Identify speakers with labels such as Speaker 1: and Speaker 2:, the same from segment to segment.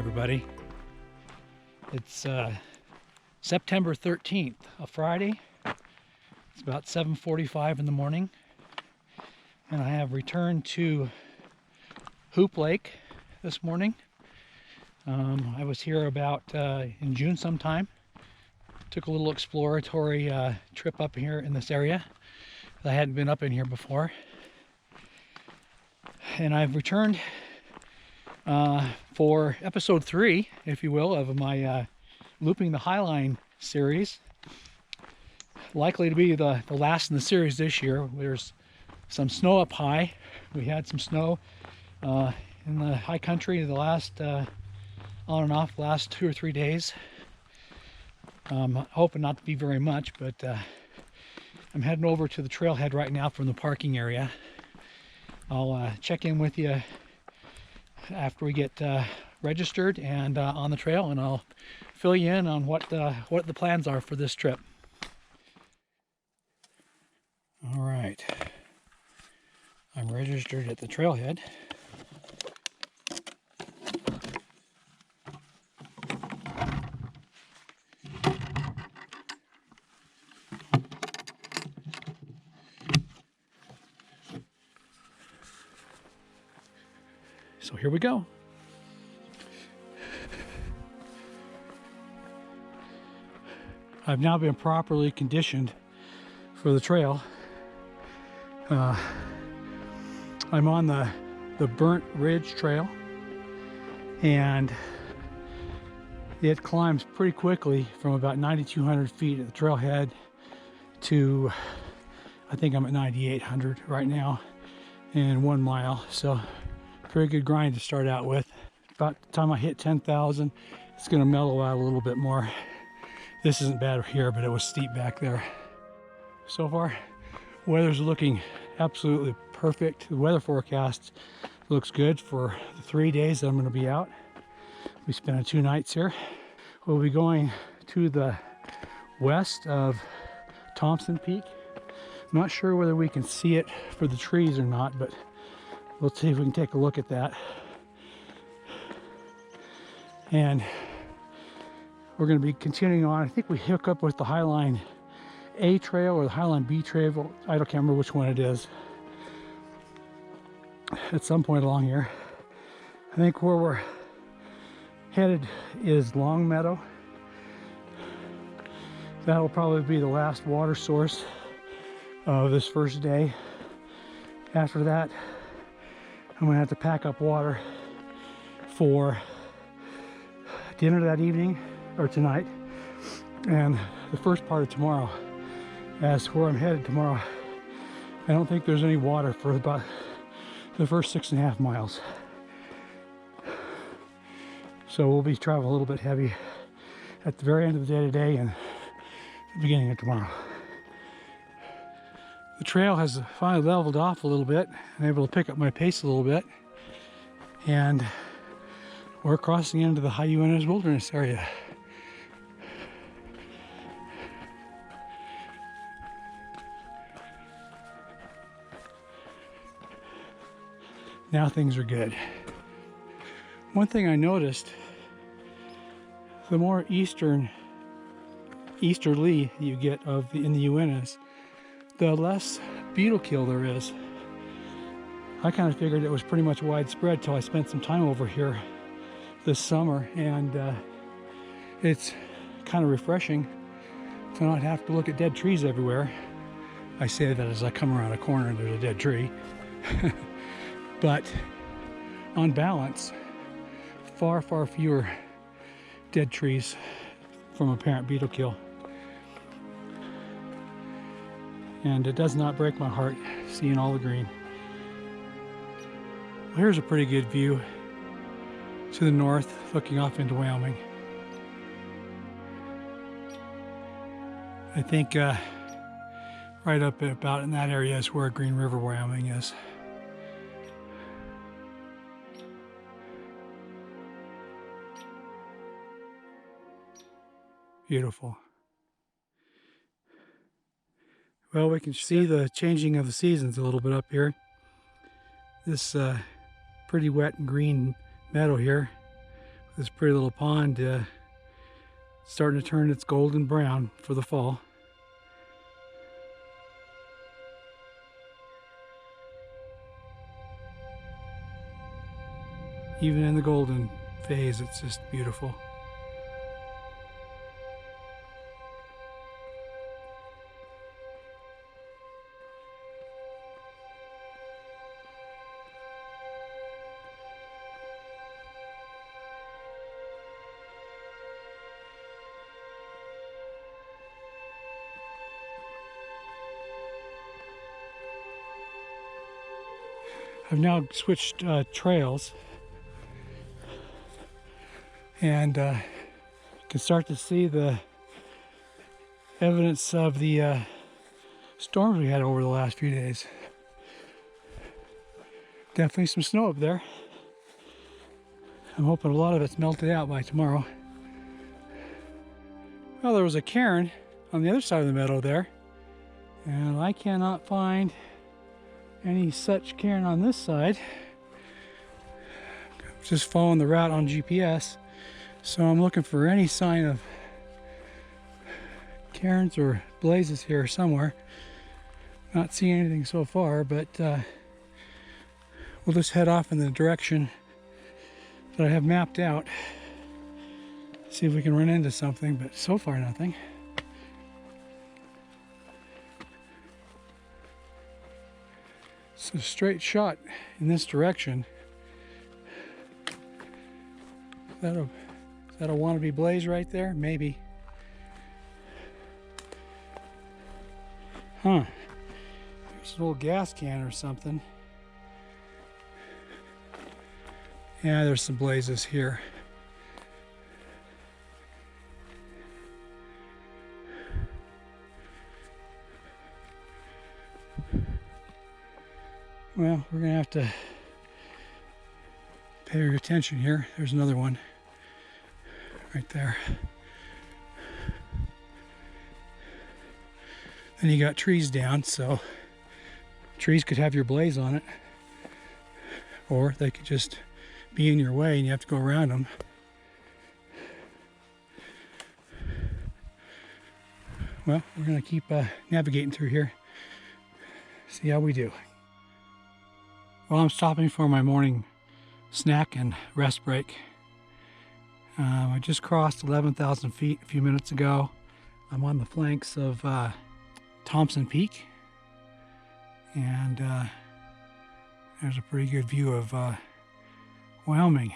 Speaker 1: everybody. It's September 13th, a Friday. It's about 7:45 in the morning, and I have returned to Hoop Lake this morning. I was here about in June sometime. Took a little exploratory trip up here in this area. I hadn't been up in here before, and I've returned for episode 3, if you will, of my Looping the Highline series. Likely to be the last in the series this year. There's some snow up high. We had some snow in the high country the last on and off last 2 or 3 days. Hoping not to be very much, but I'm heading over to the trailhead right now from the parking area. I'll check in with you after we get registered and on the trail, and I'll fill you in on what the plans are for this trip. All right, I'm registered at the trailhead. So here we go. I've now been properly conditioned for the trail. I'm on the Burnt Ridge Trail, and it climbs pretty quickly from about 9,200 feet at the trailhead to, I think I'm at 9,800 right now in 1 mile. So pretty good grind to start out with. About the time I hit 10,000, it's going to mellow out a little bit more. This isn't bad here, but it was steep back there. So far, weather's looking absolutely perfect. The weather forecast looks good for the 3 days that I'm going to be out. We spent 2 nights here. We'll be going to the west of Thompson Peak. I'm not sure whether we can see it for the trees or not, but we'll see if we can take a look at that. And we're going to be continuing on. I think we hook up with the Highline A trail or the Highline B trail. I don't remember which one it is. At some point along here. I think where we're headed is Long Meadow. That'll probably be the last water source of this first day. After that, I'm gonna have to pack up water for dinner that evening or tonight, and the first part of tomorrow. As where I'm headed tomorrow, I don't think there's any water for about the first 6.5 miles. So we'll be traveling a little bit heavy at the very end of the day today and the beginning of tomorrow. The trail has finally leveled off a little bit. I'm able to pick up my pace a little bit, and we're crossing into the High Uintas Wilderness area. Now things are good. One thing I noticed, the more easterly you get in the Uintas, the less beetle kill there is. I kind of figured it was pretty much widespread till I spent some time over here this summer, and it's kind of refreshing to not have to look at dead trees everywhere. I say that as I come around a corner and there's a dead tree. But on balance, far fewer dead trees from apparent beetle kill. And it does not break my heart seeing all the green. Well, here's a pretty good view to the north, looking off into Wyoming. I think right up about in that area is where Green River, Wyoming is. Beautiful. Well, we can see the changing of the seasons a little bit up here. This pretty wet and green meadow here This pretty little pond starting to turn its golden brown for the fall. Even in the golden phase, it's just beautiful. I've now switched trails, and you can start to see the evidence of the storms we had over the last few days. Definitely some snow up there. I'm hoping a lot of it's melted out by tomorrow. Well, there was a cairn on the other side of the meadow there, and I cannot find any such cairn on this side. Just following the route on GPS, so I'm looking for any sign of cairns or blazes here somewhere. Not seeing anything so far, but we'll just head off in the direction that I have mapped out. See if we can run into something, but so far nothing. It's a straight shot in this direction. Is that a wannabe blaze right there? Maybe. Huh. There's an old gas can or something. Yeah, there's some blazes here. Well, we're gonna have to pay your attention here. There's another one right there. Then you got trees down, so trees could have your blaze on it, or they could just be in your way and you have to go around them. Well, we're gonna keep navigating through here, see how we do. Well, I'm stopping for my morning snack and rest break. I just crossed 11,000 feet a few minutes ago. I'm on the flanks of Thompson Peak, and there's a pretty good view of Wyoming.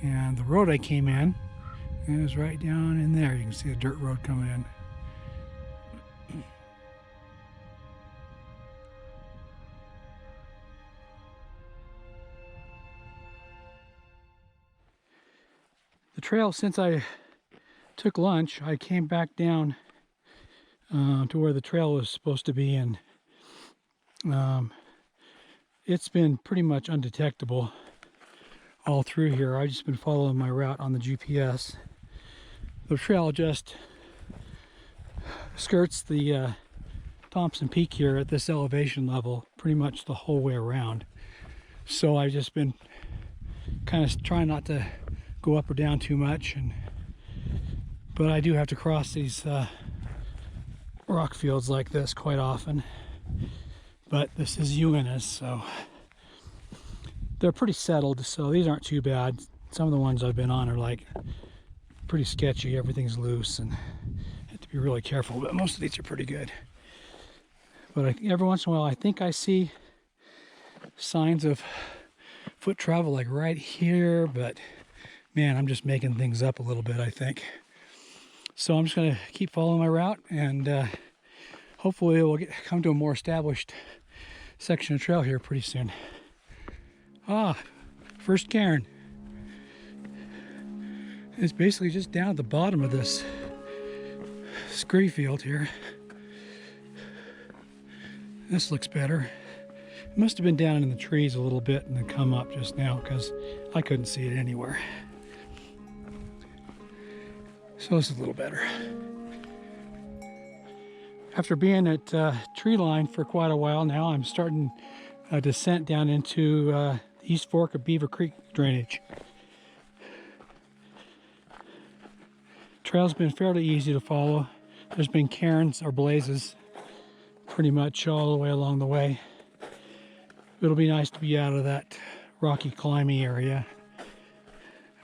Speaker 1: And the road I came in is right down in there. You can see the dirt road coming in. The trail, since I took lunch, I came back down to where the trail was supposed to be, and it's been pretty much undetectable all through here. I've just been following my route on the GPS. The trail just skirts the Thompson Peak here at this elevation level pretty much the whole way around. So I've just been kind of trying not to go up or down too much, but I do have to cross these rock fields like this quite often. But this is Uintas, so they're pretty settled, so these aren't too bad. Some of the ones I've been on are like pretty sketchy. Everything's loose and you have to be really careful, but most of these are pretty good. But every once in a while I think I see signs of foot travel like right here, but man, I'm just making things up a little bit, I think. So I'm just going to keep following my route, and hopefully we'll come to a more established section of trail here pretty soon. Ah, first cairn. It's basically just down at the bottom of this scree field here. This looks better. It must have been down in the trees a little bit and then come up just now, because I couldn't see it anywhere. So this is a little better. After being at tree line for quite a while now, I'm starting a descent down into the East Fork of Beaver Creek drainage. Trail's been fairly easy to follow. There's been cairns or blazes pretty much all the way along the way. It'll be nice to be out of that rocky climbing area,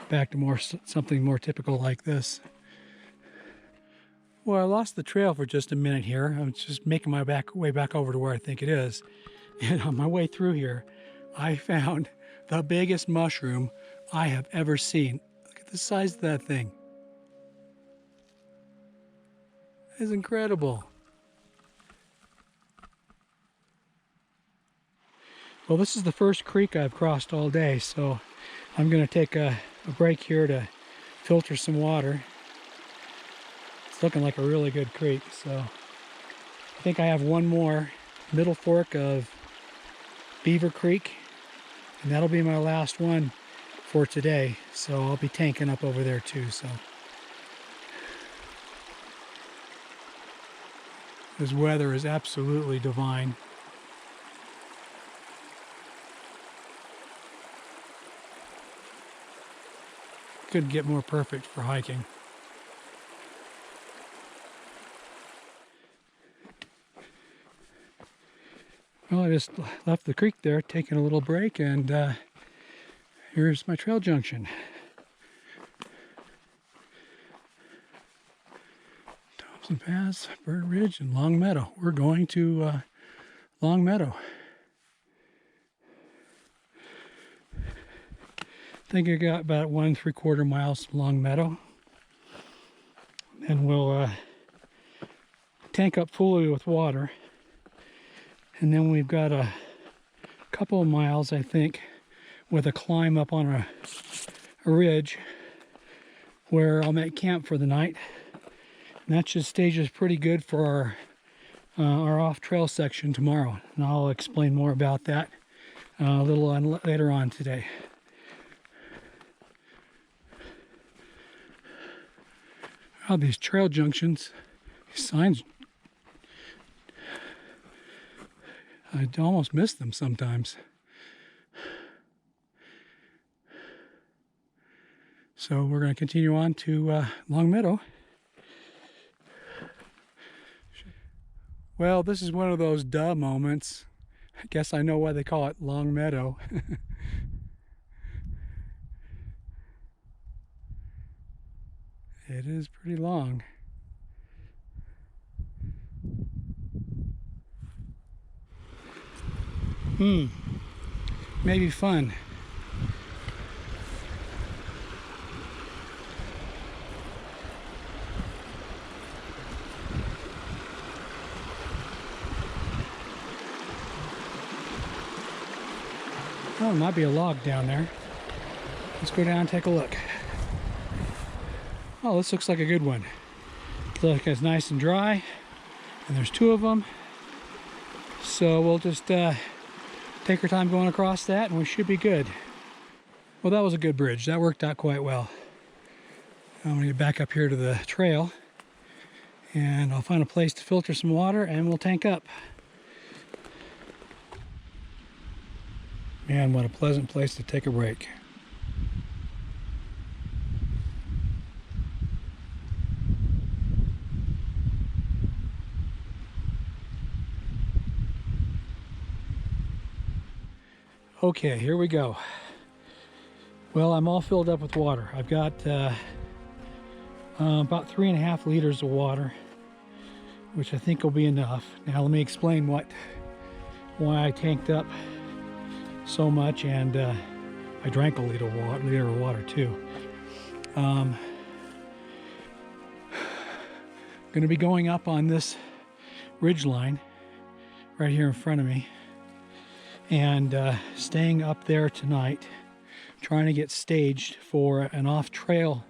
Speaker 1: back to something more typical like this. Well, I lost the trail for just a minute here. I was just making my way back over to where I think it is. And on my way through here, I found the biggest mushroom I have ever seen. Look at the size of that thing. It's incredible. Well, this is the first creek I've crossed all day, so I'm going to take a break here to filter some water. It's looking like a really good creek, so I think I have one more middle fork of Beaver Creek, and that'll be my last one for today. So I'll be tanking up over there too. So this weather is absolutely divine. Couldn't get more perfect for hiking. Well, I just left the creek there, taking a little break, and here's my trail junction. Thompson Pass, Burnt Ridge, and Long Meadow. We're going to Long Meadow. I think I got about 1 3/4 miles to Long Meadow. And we'll tank up fully with water. And then we've got a couple of miles, I think, with a climb up on a ridge where I'll make camp for the night. And that should stage us pretty good for our off-trail section tomorrow. And I'll explain more about that a little later on today. Wow, these trail junctions, these signs, I almost miss them sometimes. So we're going to continue on to Long Meadow. Well, this is one of those duh moments. I guess I know why they call it Long Meadow. It is pretty long. Maybe fun. Oh, there might be a log down there. Let's go down and take a look. Oh, this looks like a good one. Looks like it's nice and dry, and there's 2 of them. So we'll just take our time going across that, and we should be good. Well, that was a good bridge. That worked out quite well. I'm gonna get back up here to the trail, and I'll find a place to filter some water, and we'll tank up. Man, what a pleasant place to take a break. Okay, here we go. Well, I'm all filled up with water. I've got about 3.5 liters of water, which I think will be enough. Now let me explain why I tanked up so much, and I drank a liter of water too. I'm going to be going up on this ridge line right here in front of me, and staying up there tonight, trying to get staged for an off-trail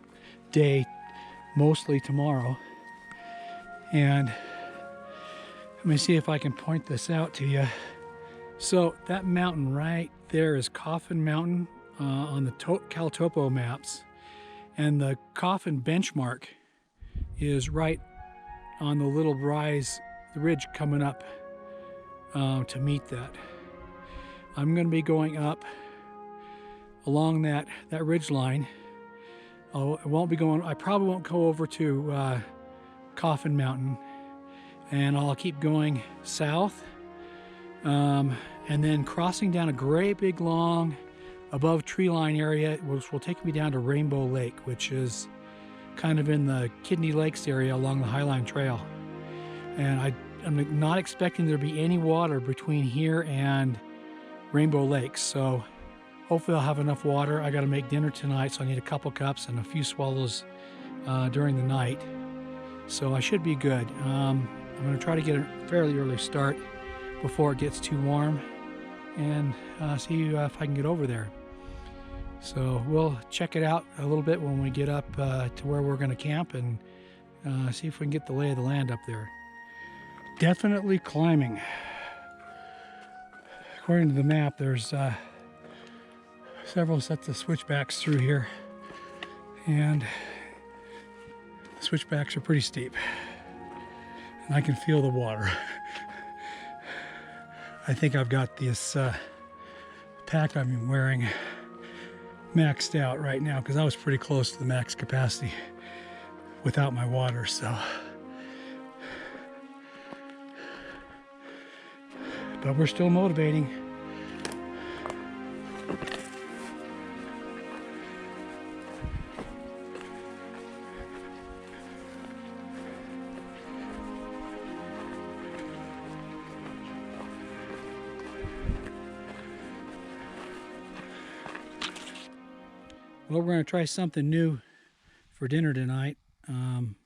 Speaker 1: day, mostly tomorrow. And let me see if I can point this out to you. So that mountain right there is Coffin Mountain on the CalTopo maps, and the Coffin benchmark is right on the little rise, the ridge coming up to meet that. I'm going to be going up along that ridge line. I probably won't go over to Coffin Mountain, and I'll keep going south, and then crossing down a great big long above tree line area, which will take me down to Rainbow Lake, which is kind of in the Kidney Lakes area along the Highline Trail. And I'm not expecting there to be any water between here and Rainbow Lakes, so hopefully I'll have enough water. I got to make dinner tonight, so I need a couple cups and a few swallows during the night. So I should be good. I'm going to try to get a fairly early start before it gets too warm, and see if I can get over there. So we'll check it out a little bit when we get up to where we're going to camp, and see if we can get the lay of the land up there. Definitely climbing. According to the map, there's several sets of switchbacks through here, and the switchbacks are pretty steep, and I can feel the water. I think I've got this pack I've been wearing maxed out right now, because I was pretty close to the max capacity without my water, so. But we're still motivating. Well, we're going to try something new for dinner tonight. I'm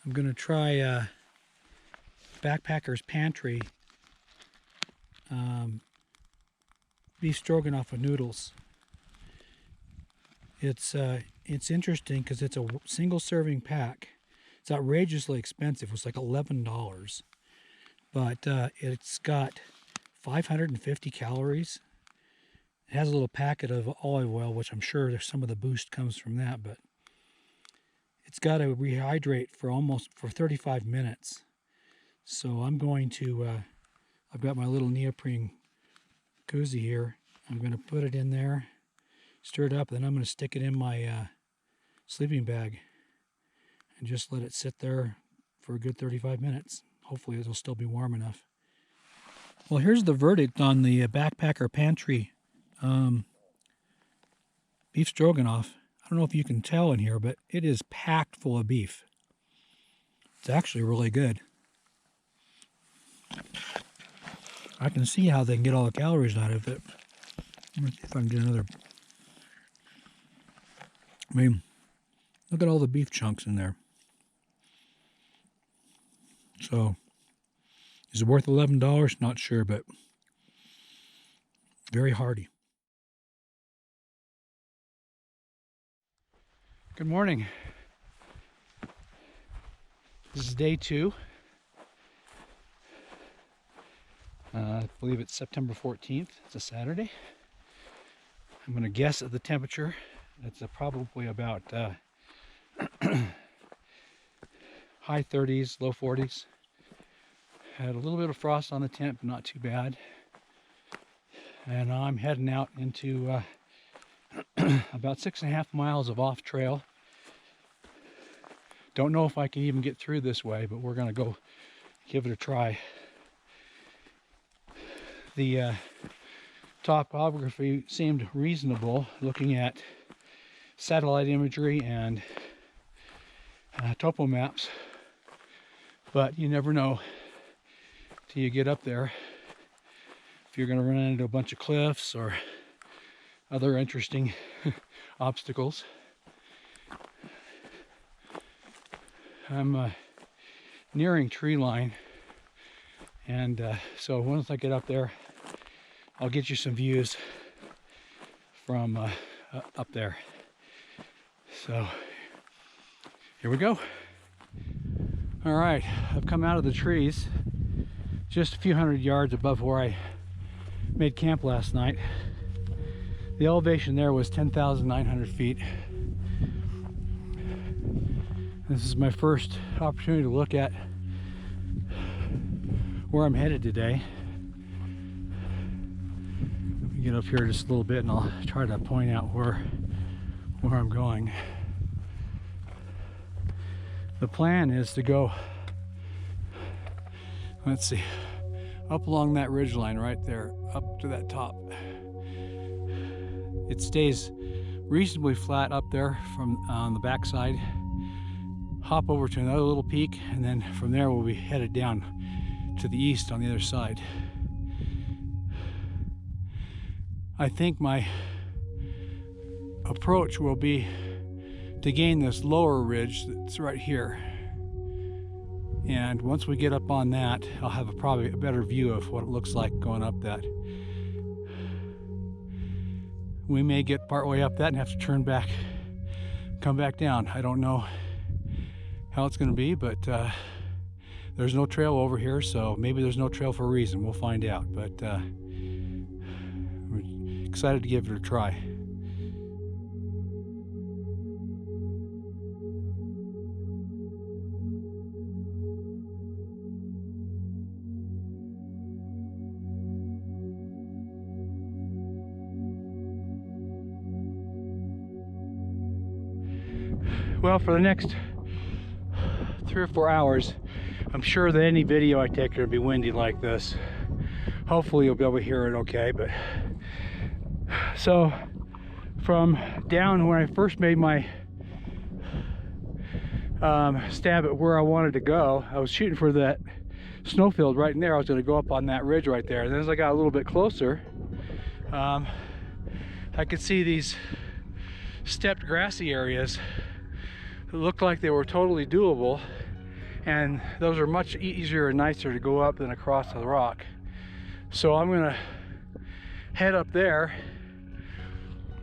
Speaker 1: going to try Backpacker's Pantry beef stroganoff with noodles. It's interesting because it's a single serving pack. It's outrageously expensive. It's like $11, but it's got 550 calories. It has a little packet of olive oil, which I'm sure there's some of the boost comes from that, but it's got to rehydrate for 35 minutes. So I'm going to, I've got my little neoprene koozie here. I'm going to put it in there, stir it up, then I'm going to stick it in my sleeping bag and just let it sit there for a good 35 minutes. Hopefully it'll still be warm enough. Well, here's the verdict on the Backpacker Pantry beef stroganoff. I don't know if you can tell in here, but it is packed full of beef. It's actually really good. I can see how they can get all the calories out of it. Let me see if I can get another. I mean, look at all the beef chunks in there. So, is it worth $11? Not sure, but very hearty. Good morning. This is day 2. I believe it's September 14th. It's a Saturday. I'm going to guess at the temperature. It's probably about high 30s, low 40s. Had a little bit of frost on the tent, but not too bad. And I'm heading out into about 6.5 miles of off trail. Don't know if I can even get through this way, but we're going to go give it a try. The topography seemed reasonable looking at satellite imagery and topo maps, but you never know till you get up there if you're going to run into a bunch of cliffs or other interesting obstacles. I'm nearing tree line, and so once I get up there, I'll get you some views from up there. So here we go. All right, I've come out of the trees just a few hundred yards above where I made camp last night. The elevation there was 10,900 feet. This is my first opportunity to look at where I'm headed today. Let me get up here just a little bit and I'll try to point out where I'm going. The plan is to go, let's see, up along that ridge line right there, up to that top. It stays reasonably flat up there from on the backside. Hop over to another little peak, and then from there we'll be headed down to the east on the other side. I think my approach will be to gain this lower ridge that's right here, and once we get up on that, I'll have probably a better view of what it looks like going up that. We may get partway up that and have to turn back, come back down. I don't know how it's going to be, but there's no trail over here, so maybe there's no trail for a reason. We'll find out, but I'm excited to give it a try. Well, for the next 3 or 4 hours, I'm sure that any video I take will be windy like this. Hopefully you'll be able to hear it okay. But so from down when I first made my stab at where I wanted to go, I was shooting for that snowfield right in there. I was going to go up on that ridge right there, and then as I got a little bit closer, I could see these stepped grassy areas. It looked like they were totally doable, and those are much easier and nicer to go up than across the rock. So I'm gonna head up there.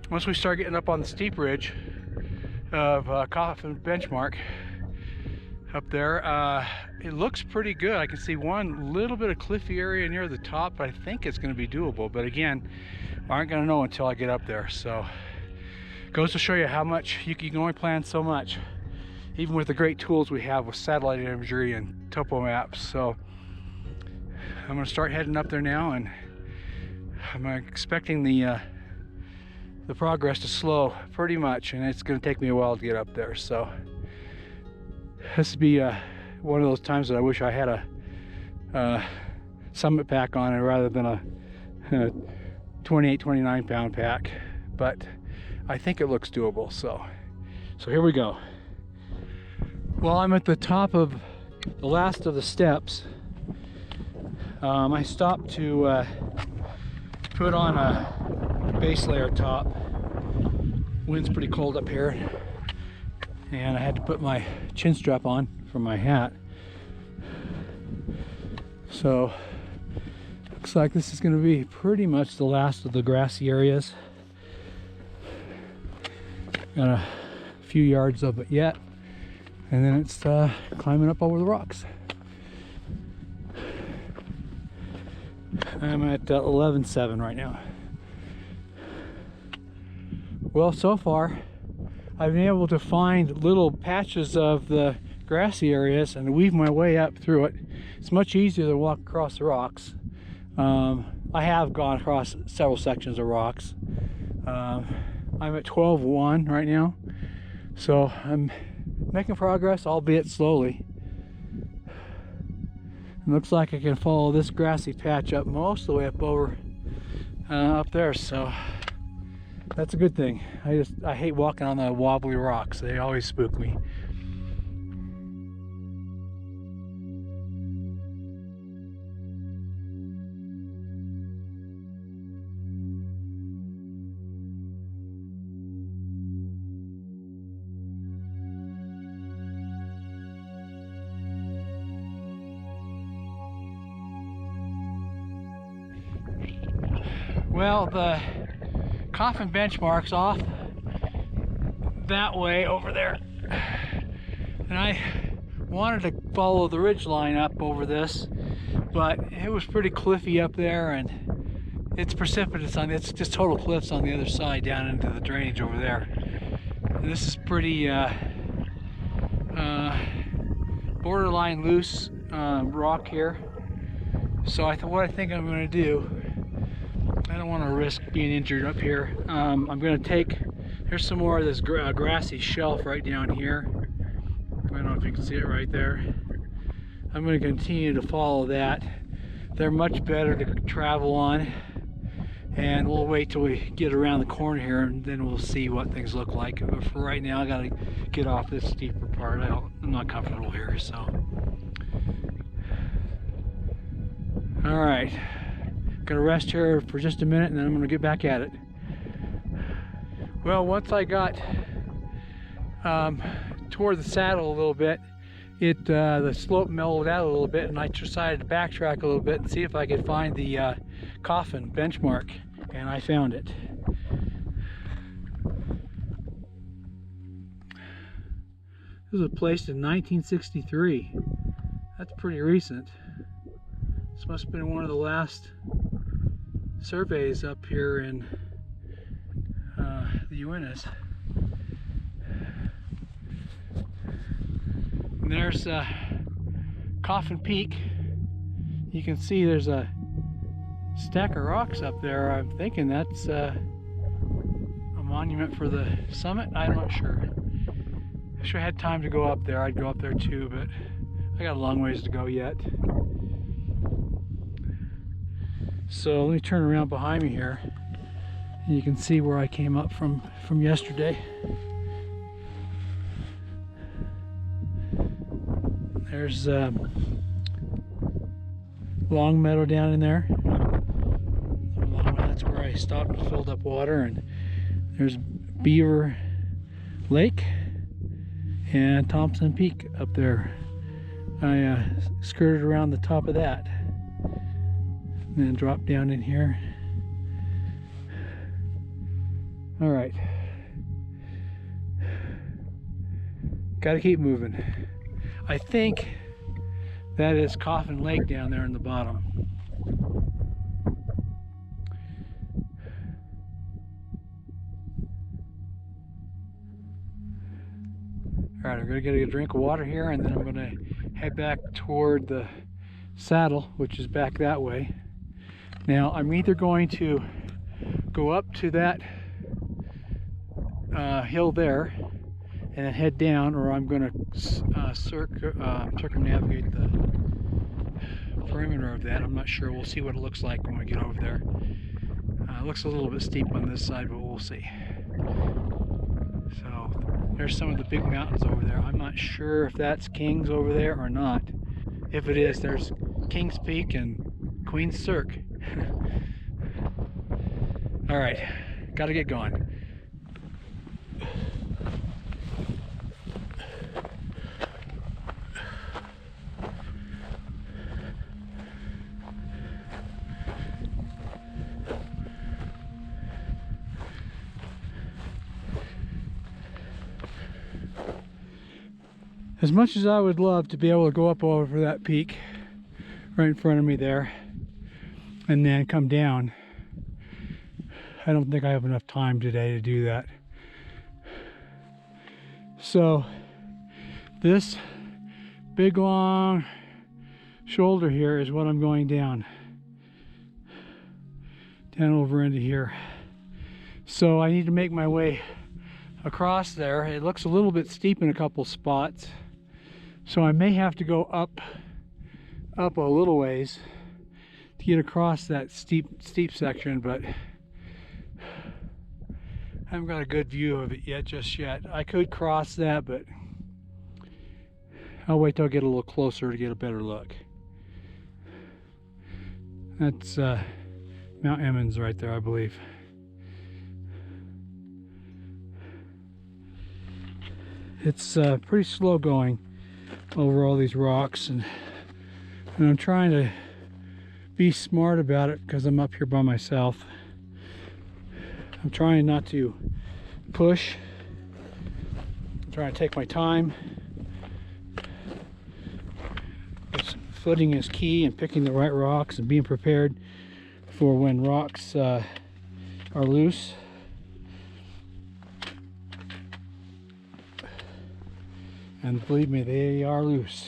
Speaker 1: Once we start getting up on the steep ridge of Coffin Benchmark up there, it looks pretty good. I can see one little bit of cliffy area near the top, but I think it's gonna be doable. But again, I aren't gonna know until I get up there. So goes to show you how much you can only plan so much, even with the great tools we have with satellite imagery and topo maps. So I'm gonna start heading up there now, and I'm expecting the progress to slow pretty much, and it's gonna take me a while to get up there. So this would be one of those times that I wish I had a summit pack on it rather than a 28, 29 pound pack, but I think it looks doable. So here we go. Well, I'm at the top of the last of the steps. I stopped to put on a base layer top. Wind's pretty cold up here, and I had to put my chin strap on from my hat. So looks like this is going to be pretty much the last of the grassy areas. Got a few yards of it yet, and then it's climbing up over the rocks. I'm at 11.7 right now. Well, so far I've been able to find little patches of the grassy areas and weave my way up through it. It's much easier to walk across the rocks. I have gone across several sections of rocks. I'm at 12.1 right now, so I'm making progress, albeit slowly. It looks like I can follow this grassy patch up most of the way up over up there, so that's a good thing. I hate walking on the wobbly rocks. They always spook me. Well, the Coffin Benchmark's off that way over there, and I wanted to follow the ridge line up over this, but it was pretty cliffy up there, and it's precipitous on it's just total cliffs on the other side down into the drainage over there. And this is pretty borderline loose rock here. So what I think I'm going to do, I don't want to risk being injured up here. I'm going to take, here's some more of this grassy shelf right down here. I don't know if you can see it right there. I'm going to continue to follow that. They're much better to travel on, and we'll wait till we get around the corner here and then we'll see what things look like. But for right now, I got to get off this steeper part. I'm not comfortable here, so. All right, gonna rest here for just a minute and then I'm gonna get back at it. Well, once I got toward the saddle a little bit, the slope mellowed out a little bit, and I decided to backtrack a little bit and see if I could find the coffin benchmark, and I found it. This was placed in 1963. That's pretty recent. This must have been one of the last surveys up here in the Uintas. And there's Coffin Peak. You can see there's a stack of rocks up there. I'm thinking that's a monument for the summit. I'm not sure. If I had time to go up there, I'd go up there too, but I got a long ways to go yet. So let me turn around behind me here, and you can see where I came up from yesterday. There's Long Meadow down in there. That's where I stopped and filled up water, and there's Beaver Lake and Thompson Peak up there. I skirted around the top of that and then dropped down in here. All right, gotta keep moving. I think that is Coffin Lake down there in the bottom. All right, I'm gonna get a drink of water here, and then I'm gonna head back toward the saddle, which is back that way. Now, I'm either going to go up to that hill there and then head down, or I'm going to circumnavigate the perimeter of that. I'm not sure. We'll see what it looks like when we get over there. It looks a little bit steep on this side, but we'll see. So there's some of the big mountains over there. I'm not sure if that's King's over there or not. If it is, there's King's Peak and Queen's Cirque. All right, got to get going. As much as I would love to be able to go up over that peak right in front of me there and then come down, I don't think I have enough time today to do that. So this big long shoulder here is what I'm going down over into here. So I need to make my way across there. It looks a little bit steep in a couple spots, so I may have to go up a little ways to get across that steep section, but I haven't got a good view of it just yet. I could cross that, but I'll wait till I get a little closer to get a better look. That's Mount Emmons right there, I believe. It's pretty slow going over all these rocks, and I'm trying to be smart about it because I'm up here by myself. I'm trying not to push. I'm trying to take my time. Footing is key, and picking the right rocks and being prepared for when rocks are loose. And believe me, they are loose.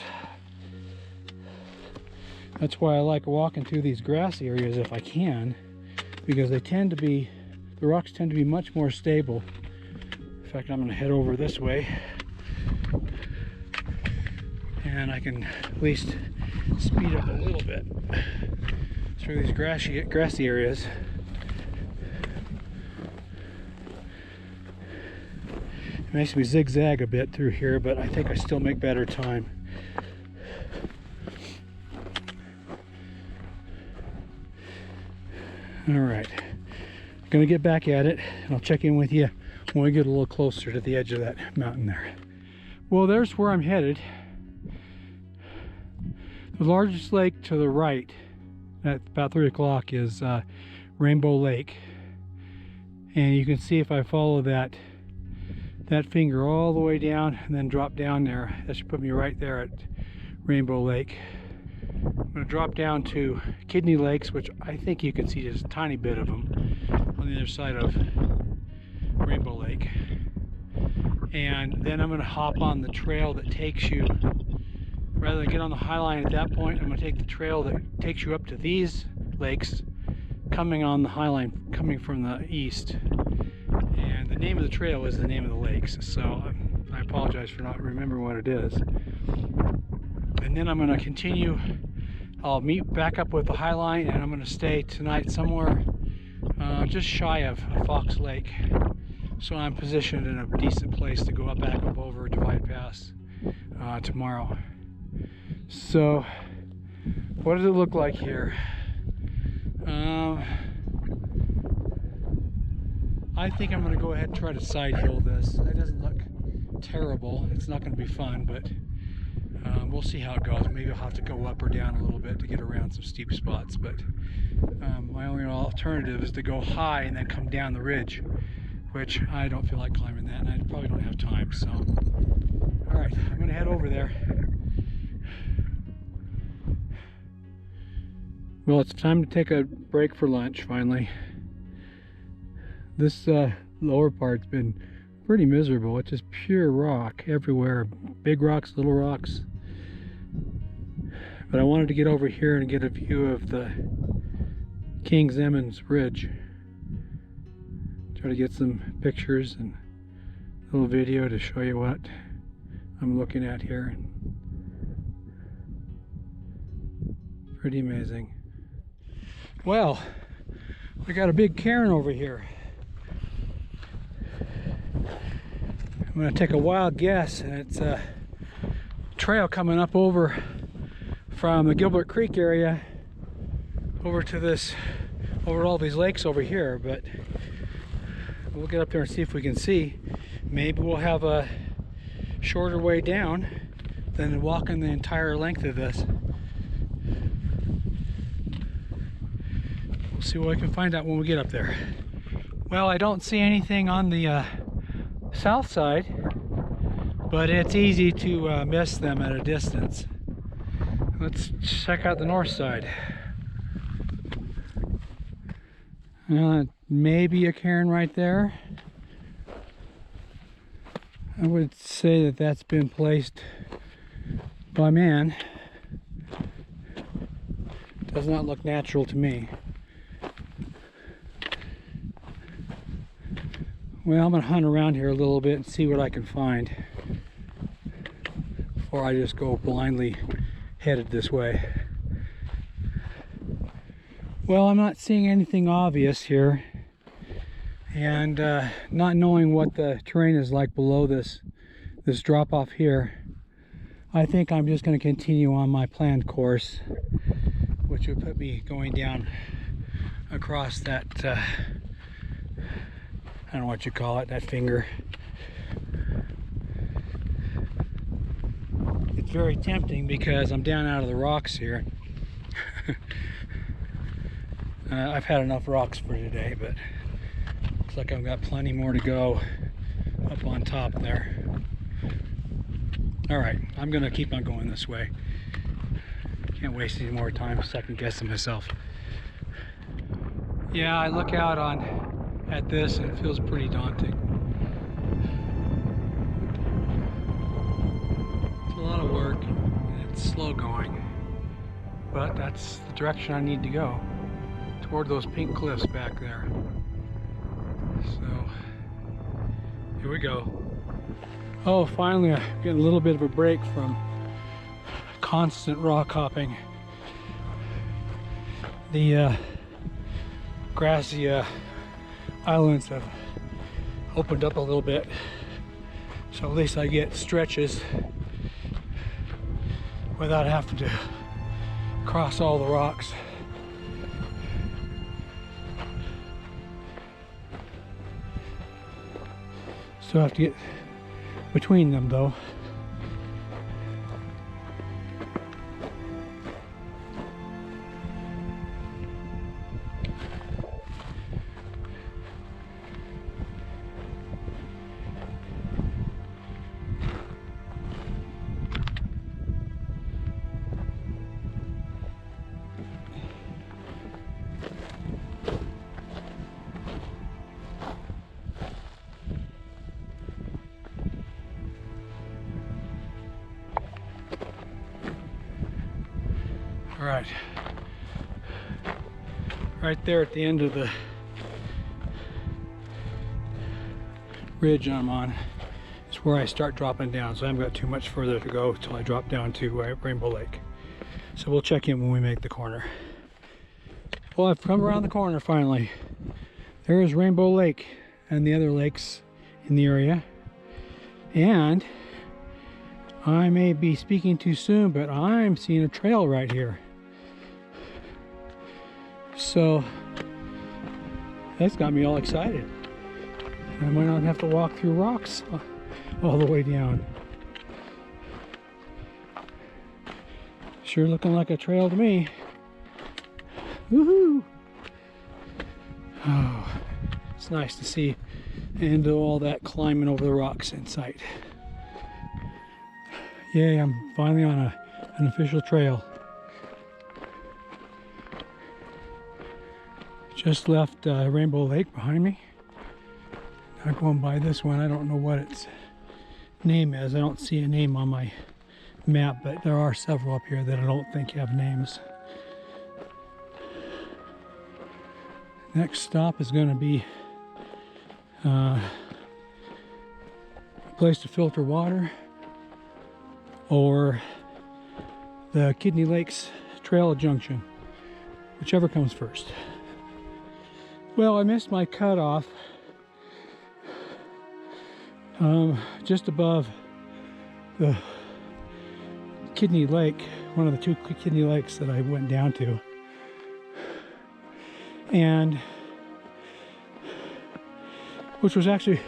Speaker 1: That's why I like walking through these grass areas if I can, because they tend to be, the rocks tend to be much more stable. In fact, I'm going to head over this way, and I can at least speed up a little bit through these grassy areas. It makes me zigzag a bit through here, but I think I still make better time. All right, I'm gonna get back at it, and I'll check in with you when we get a little closer to the edge of that mountain there. Well, there's where I'm headed. The largest lake to the right at about 3 o'clock is Rainbow Lake. And you can see if I follow that finger all the way down and then drop down there, that should put me right there at Rainbow Lake. I'm going to drop down to Kidney Lakes, which I think you can see just a tiny bit of them on the other side of Rainbow Lake. And then I'm going to hop on the trail that takes you, rather than get on the Highline at that point, I'm going to take the trail that takes you up to these lakes, coming on the Highline, coming from the east. And the name of the trail is the name of the lakes, so I apologize for not remembering what it is. And then I'm going to continue. I'll meet back up with the Highline, and I'm going to stay tonight somewhere just shy of Fox Lake, so I'm positioned in a decent place to go back up over Divide Pass tomorrow. So what does it look like here? I think I'm going to go ahead and try to side hill this. It doesn't look terrible. It's not going to be fun, but we'll see how it goes. Maybe I'll have to go up or down a little bit to get around some steep spots, but my only alternative is to go high and then come down the ridge, which I don't feel like climbing that, and I probably don't have time. So all right, I'm going to head over there. Well, it's time to take a break for lunch finally. This lower part's been pretty miserable. It's just pure rock everywhere, big rocks, little rocks. But I wanted to get over here and get a view of the King's Emmons Ridge. Try to get some pictures and a little video to show you what I'm looking at here. Pretty amazing. Well, we got a big cairn over here. I'm going to take a wild guess, and it's a trail coming up over from the Gilbert Creek area over to this, over all these lakes over here. But we'll get up there and see if we can see. Maybe we'll have a shorter way down than walking the entire length of this. We'll see what we can find out when we get up there. Well, I don't see anything on the south side, but it's easy to miss them at a distance. Let's check out the north side. Maybe a cairn right there. I would say that that's been placed by man. Does not look natural to me. Well, I'm going to hunt around here a little bit and see what I can find before I just go blindly headed this way. Well, I'm not seeing anything obvious here, and not knowing what the terrain is like below this drop off here, I think I'm just going to continue on my planned course, which would put me going down across that I don't know what you call it, that finger. It's very tempting because I'm down out of the rocks here. I've had enough rocks for today, but looks like I've got plenty more to go up on top there. All right, I'm gonna keep on going this way. Can't waste any more time second guessing myself. Yeah, I look out at this and it feels pretty daunting. It's a lot of work and it's slow going. but that's the direction I need to go, toward those pink cliffs back there. So here we go. Oh, finally I get a little bit of a break from constant rock hopping. The grassy islands have opened up a little bit, so at least I get stretches without having to cross all the rocks. Still have to get between them though. All right, right there at the end of the ridge I'm on is where I start dropping down, so I haven't got too much further to go till I drop down to Rainbow Lake. So we'll check in when we make the corner. Well, I've come around the corner finally. There is Rainbow Lake and the other lakes in the area, and I may be speaking too soon, but I'm seeing a trail right here. So that's got me all excited. I might not have to walk through rocks all the way down. Sure looking like a trail to me. Woohoo! Oh, it's nice to see the end of all that climbing over the rocks in sight. Yay, I'm finally on an official trail. Just left Rainbow Lake behind me. Now going by this one, I don't know what its name is. I don't see a name on my map, but there are several up here that I don't think have names. Next stop is going to be a place to filter water, or the Kidney Lakes Trail Junction, whichever comes first. Well, I missed my cutoff just above the Kidney Lake, one of the two Kidney Lakes that I went down to, and which was actually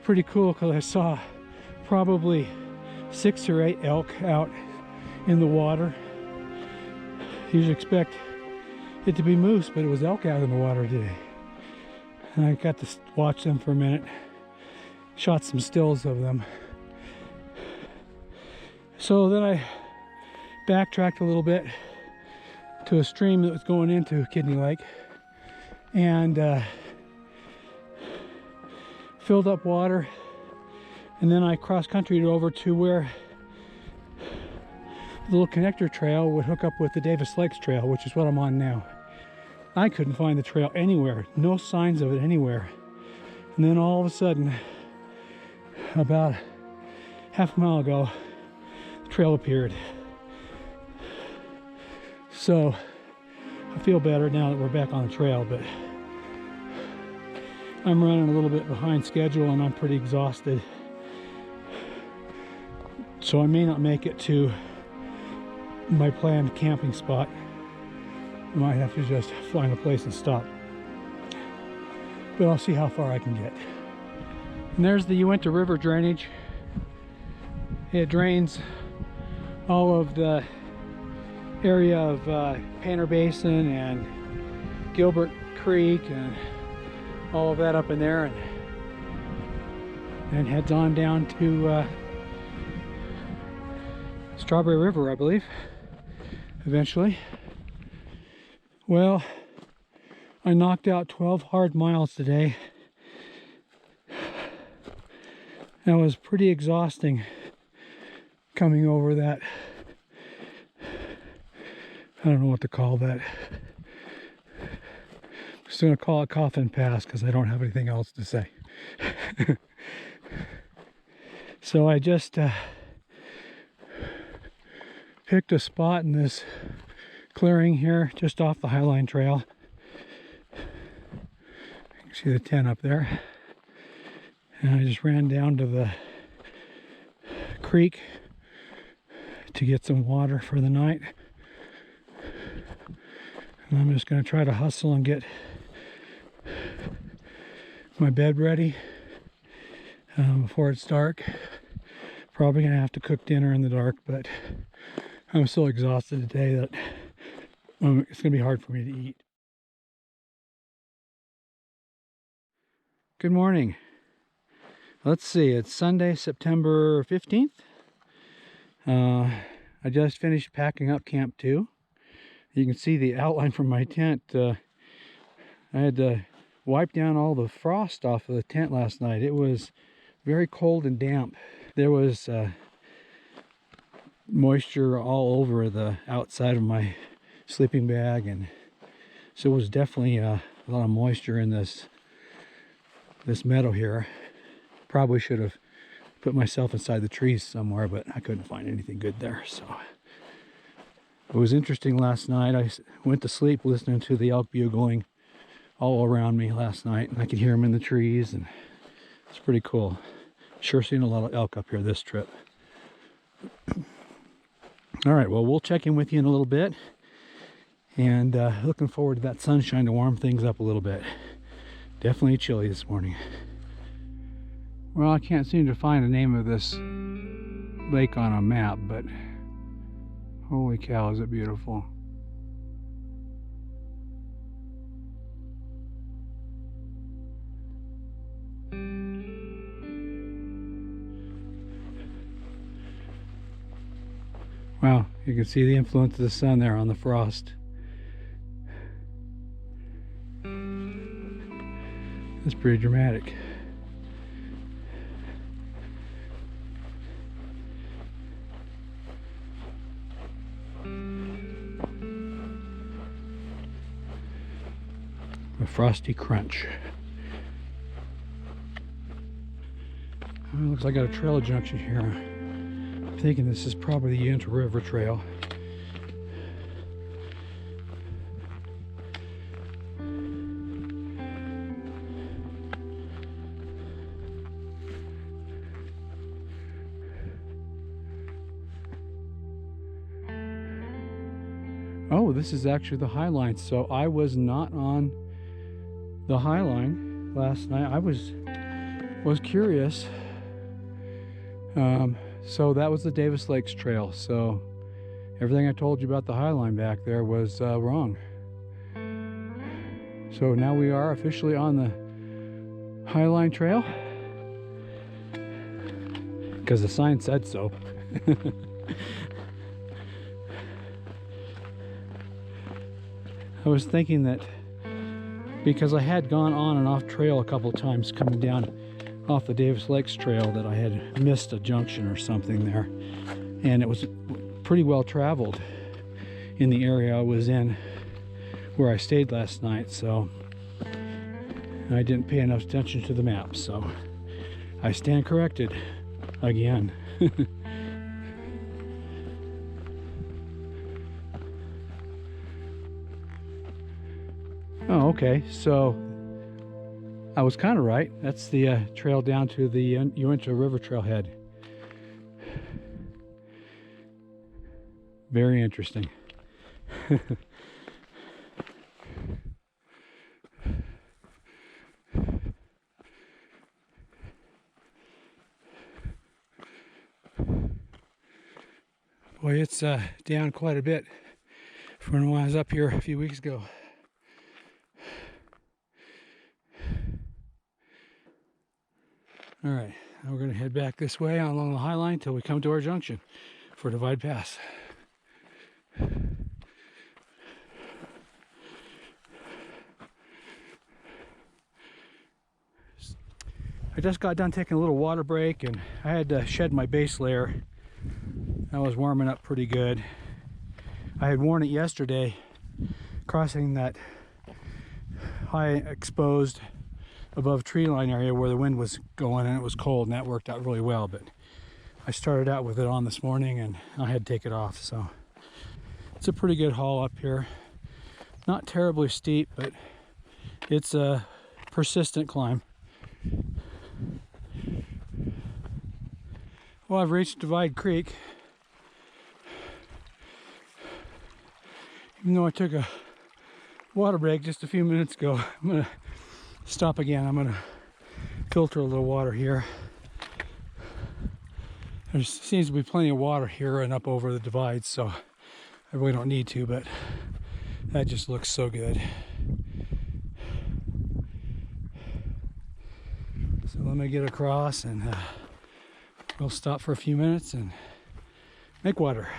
Speaker 1: pretty cool because I saw probably 6 or 8 elk out in the water. You'd expect it to be moose, but it was elk out in the water today. And I got to watch them for a minute. Shot some stills of them. So then I backtracked a little bit to a stream that was going into Kidney Lake and filled up water, and then I cross-countryed over to where the little connector trail would hook up with the Davis Lakes Trail, which is what I'm on now. I couldn't find the trail anywhere, no signs of it anywhere. And then all of a sudden, about half a mile ago, the trail appeared. So I feel better now that we're back on the trail, but I'm running a little bit behind schedule and I'm pretty exhausted. So I may not make it to my planned camping spot. I might have to just find a place and stop. But I'll see how far I can get. And there's the Uinta River drainage. It drains all of the area of Painter Basin and Gilbert Creek and all of that up in there, and heads on down to Strawberry River, I believe, eventually. Well, I knocked out 12 hard miles today. That was pretty exhausting coming over that don't know what to call that. I'm just going to call it Coffin Pass because I don't have anything else to say. So I just picked a spot in this clearing here just off the Highline Trail. You can see the tent up there. And I just ran down to the creek to get some water for the night. And I'm just going to try to hustle and get my bed ready before it's dark. Probably going to have to cook dinner in the dark, but I'm so exhausted today that it's going to be hard for me to eat. Good morning. Let's see, it's Sunday, September 15th. I just finished packing up Camp 2. You can see the outline from my tent. I had to wipe down all the frost off of the tent last night. It was very cold and damp. There was moisture all over the outside of my sleeping bag, and so it was definitely a lot of moisture in this meadow here. Probably should have put myself inside the trees somewhere, but I couldn't find anything good there. So it was interesting last night. I went to sleep listening to the elk bugling all around me last night, and I could hear them in the trees, and it's pretty cool. Sure seen a lot of elk up here this trip. All right, well, we'll check in with you in a little bit, and looking forward to that sunshine to warm things up a little bit. Definitely chilly this morning. Well, I can't seem to find the name of this lake on a map, but holy cow, is it beautiful. Wow, you can see the influence of the sun there on the frost. That's pretty dramatic. A frosty crunch. Oh, looks like I got a trail junction here. I'm thinking this is probably the Uinta River Trail. Oh, this is actually the Highline. So I was not on the Highline last night. I was curious. So that was the Davis Lakes Trail. So everything I told you about the Highline back there was wrong. So now we are officially on the Highline Trail because the sign said so. I was thinking that because I had gone on and off trail a couple of times coming down off the Davis Lakes Trail, that I had missed a junction or something there, and it was pretty well traveled in the area I was in where I stayed last night, so I didn't pay enough attention to the map, so I stand corrected again. Oh, okay, so I was kind of right. That's the trail down to the Uinta River Trailhead. Very interesting. Boy, it's down quite a bit from when I was up here a few weeks ago. All right, now we're going to head back this way along the Highline until we come to our junction for Divide Pass. I just got done taking a little water break, and I had to shed my base layer. I was warming up pretty good. I had worn it yesterday crossing that high exposed above tree line area where the wind was going and it was cold, and that worked out really well. But I started out with it on this morning and I had to take it off. So it's a pretty good haul up here. Not terribly steep, but it's a persistent climb. Well, I've reached Divide Creek. Even though I took a water break just a few minutes ago, I'm gonna stop again. I'm gonna filter a little water here. There seems to be plenty of water here and up over the divide, so I really don't need to, but that just looks so good. So let me get across and we'll stop for a few minutes and make water.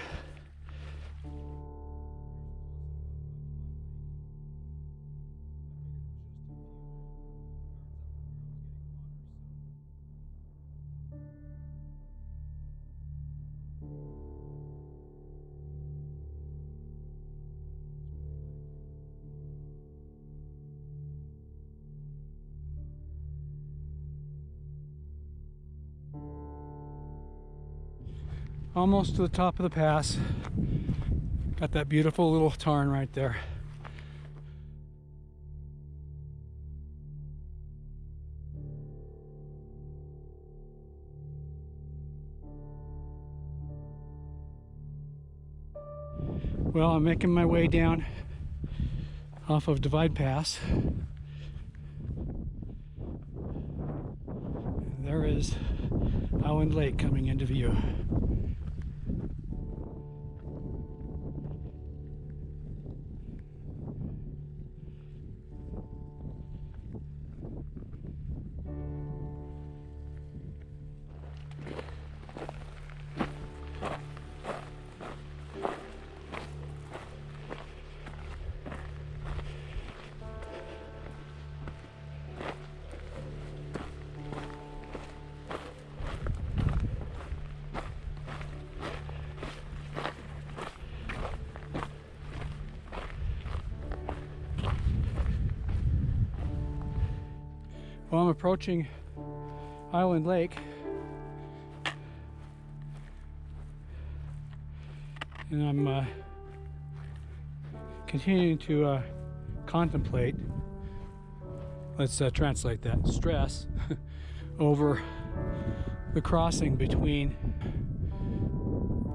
Speaker 1: Almost to the top of the pass. Got that beautiful little tarn right there. Well, I'm making my way down off of Divide Pass. And there is Island Lake coming into view. Well, I'm approaching Island Lake, and I'm continuing to contemplate, let's translate that, stress over the crossing between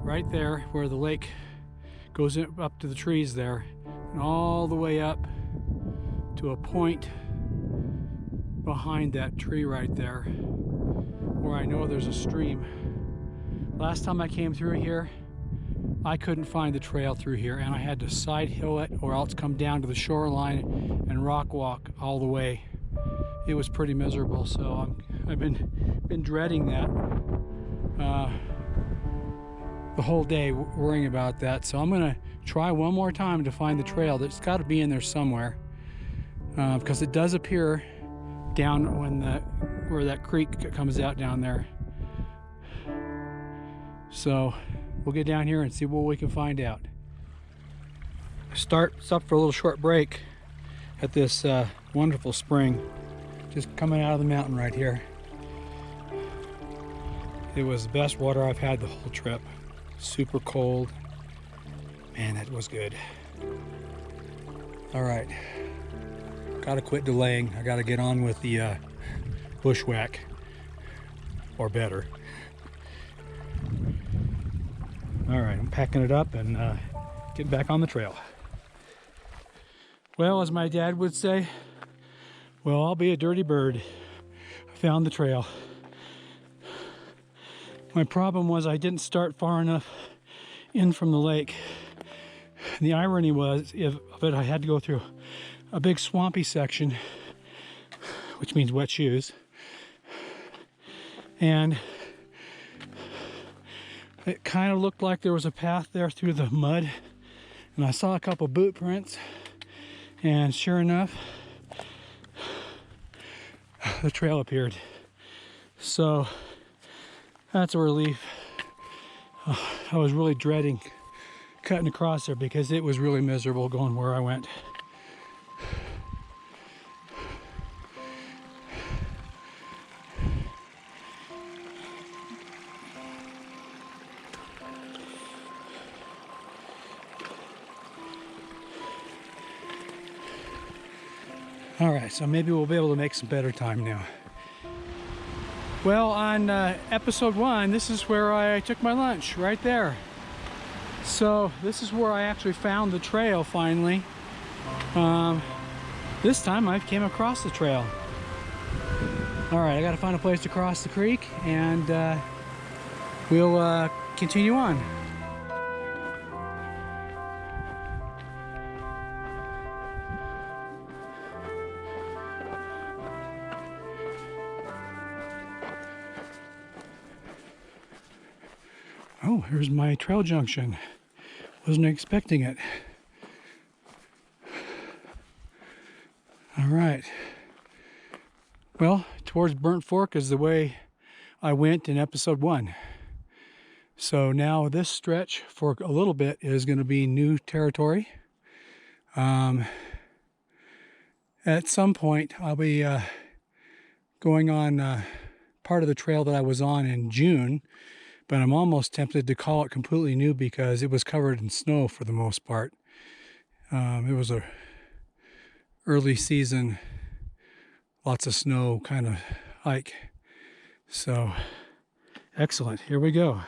Speaker 1: right there where the lake goes up to the trees there and all the way up to a point behind that tree right there where I know there's a stream. Last time I came through here, I couldn't find the trail through here, and I had to side hill it or else come down to the shoreline and rock walk all the way. It was pretty miserable, so I've been dreading that the whole day, worrying about that. So I'm gonna try one more time to find the trail. That's got to be in there somewhere, because it does appear down where that creek comes out down there. So we'll get down here and see what we can find out. Stop for a little short break at this wonderful spring just coming out of the mountain right here. It was the best water I've had the whole trip. Super cold. Man, it was good. All right. Gotta quit delaying. I gotta get on with the bushwhack, or better. All right, I'm packing it up and getting back on the trail. Well, as my dad would say, well, I'll be a dirty bird. I found the trail. My problem was I didn't start far enough in from the lake. The irony was of it, I had to go through a big swampy section, which means wet shoes, and it kind of looked like there was a path there through the mud, and I saw a couple boot prints, and sure enough the trail appeared. So that's a relief. I was really dreading cutting across there because it was really miserable going where I went. All right, so maybe we'll be able to make some better time now. Well, on episode 1, this is where I took my lunch, right there. So this is where I actually found the trail finally. This time I came across the trail. All right, I gotta find a place to cross the creek, and we'll continue on. Oh, here's my trail junction. Wasn't expecting it. All right. Well, towards Burnt Fork is the way I went in episode 1. So now this stretch for a little bit is going to be new territory. At some point, I'll be going on part of the trail that I was on in June. But I'm almost tempted to call it completely new because it was covered in snow for the most part. It was a early season, lots of snow kind of hike. So, excellent. Here we go.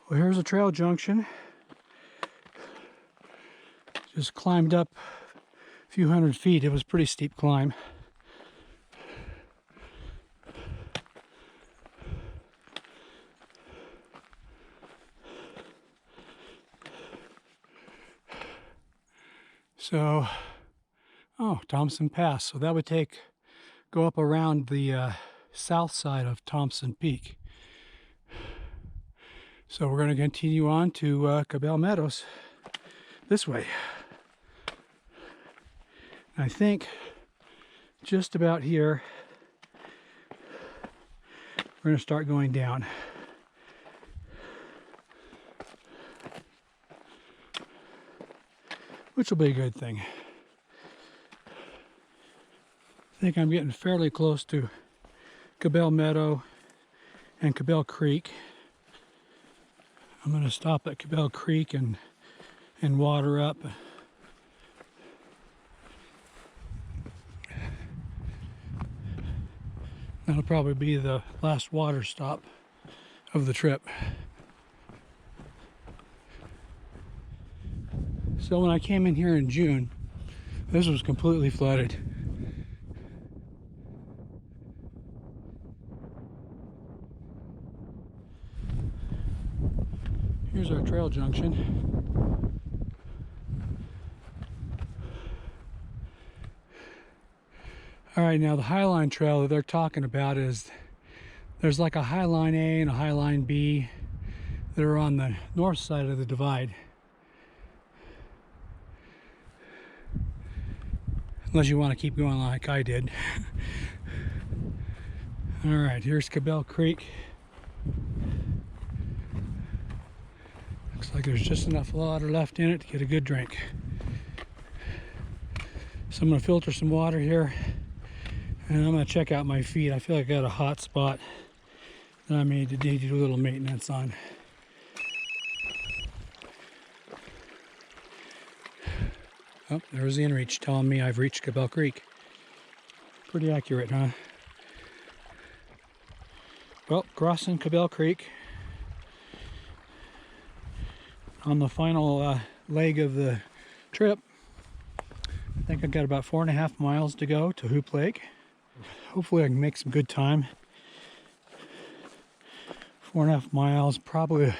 Speaker 1: Well, here's a trail junction. Just climbed up a few hundred feet. It was a pretty steep climb. So, oh, Thompson Pass. So that would go up around the south side of Thompson Peak. So we're going to continue on to Cabell Meadows this way. I think just about here, we're going to start going down. Which will be a good thing. I think I'm getting fairly close to Cabell Meadow and Cabell Creek. I'm going to stop at Cabell Creek and water up. That'll probably be the last water stop of the trip. So when I came in here in June, this was completely flooded. Here's our trail junction. All right, now the Highline trail that they're talking about is there's like a Highline A and a Highline B that are on the north side of the divide. Unless you want to keep going like I did. All right, here's Cabell Creek. Looks like there's just enough water left in it to get a good drink. So I'm going to filter some water here, and I'm going to check out my feet. I feel like I got a hot spot that I may need to do a little maintenance on. Oh, there's the inReach telling me I've reached Cabell Creek. Pretty accurate, huh? Well, crossing Cabell Creek on the final leg of the trip. I think I've got about 4.5 miles to go to Hoop Lake. Hopefully I can make some good time. 4.5 miles, probably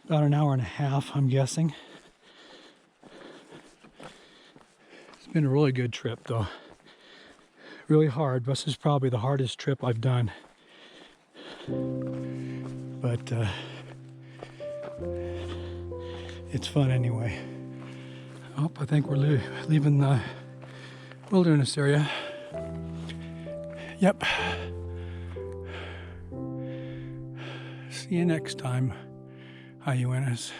Speaker 1: about an hour and a half, I'm guessing. It's been a really good trip though. Really hard. This is probably the hardest trip I've done. But it's fun anyway. Oh, I think we're leaving the wilderness area. Yep. See you next time, High Uintas.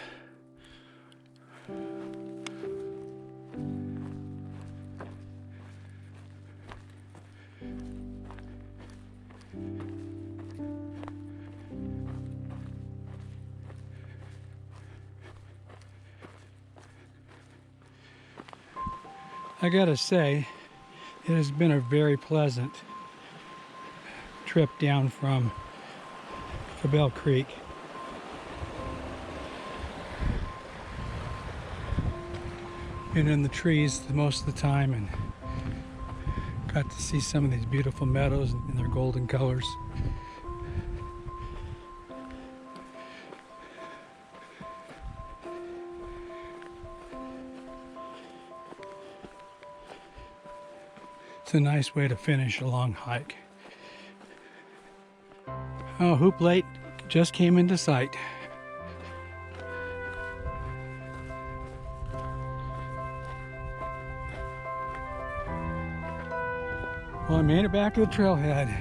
Speaker 1: I gotta say, it has been a very pleasant trip down from Cabell Creek. Been in the trees most of the time and got to see some of these beautiful meadows in their golden colors. It's a nice way to finish a long hike. Oh, Hoop Lake just came into sight. Well, I made it back to the trailhead.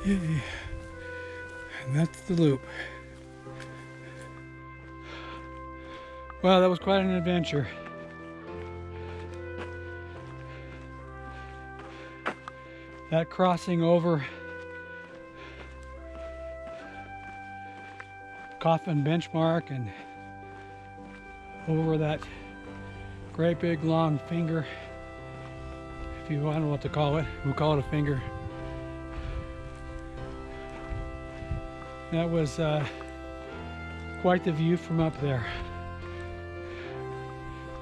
Speaker 1: Yay. And that's the loop. Well, that was quite an adventure. That crossing over Coffin Benchmark and over that great big long finger, if you want to know what to call it, we'll call it a finger. That was quite the view from up there.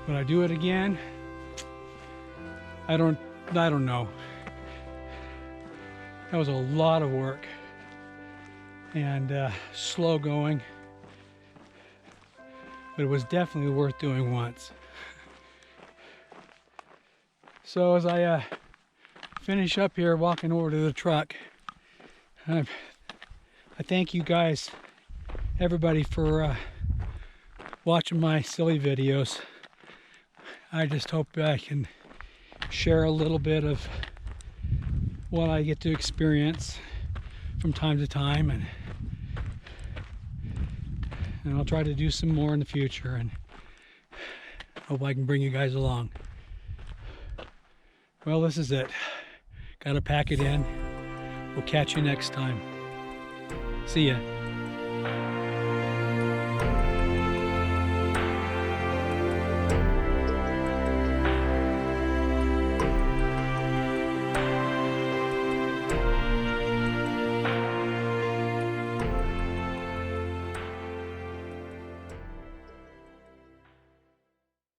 Speaker 1: Would I do it again? I don't know. That was a lot of work and slow going, but it was definitely worth doing once. So as I finish up here, walking over to the truck, I thank you guys, everybody, for watching my silly videos. I just hope I can share a little bit of what I get to experience from time to time, and I'll try to do some more in the future, and hope I can bring you guys along. Well, this is it. Gotta pack it in. We'll catch you next time. See ya.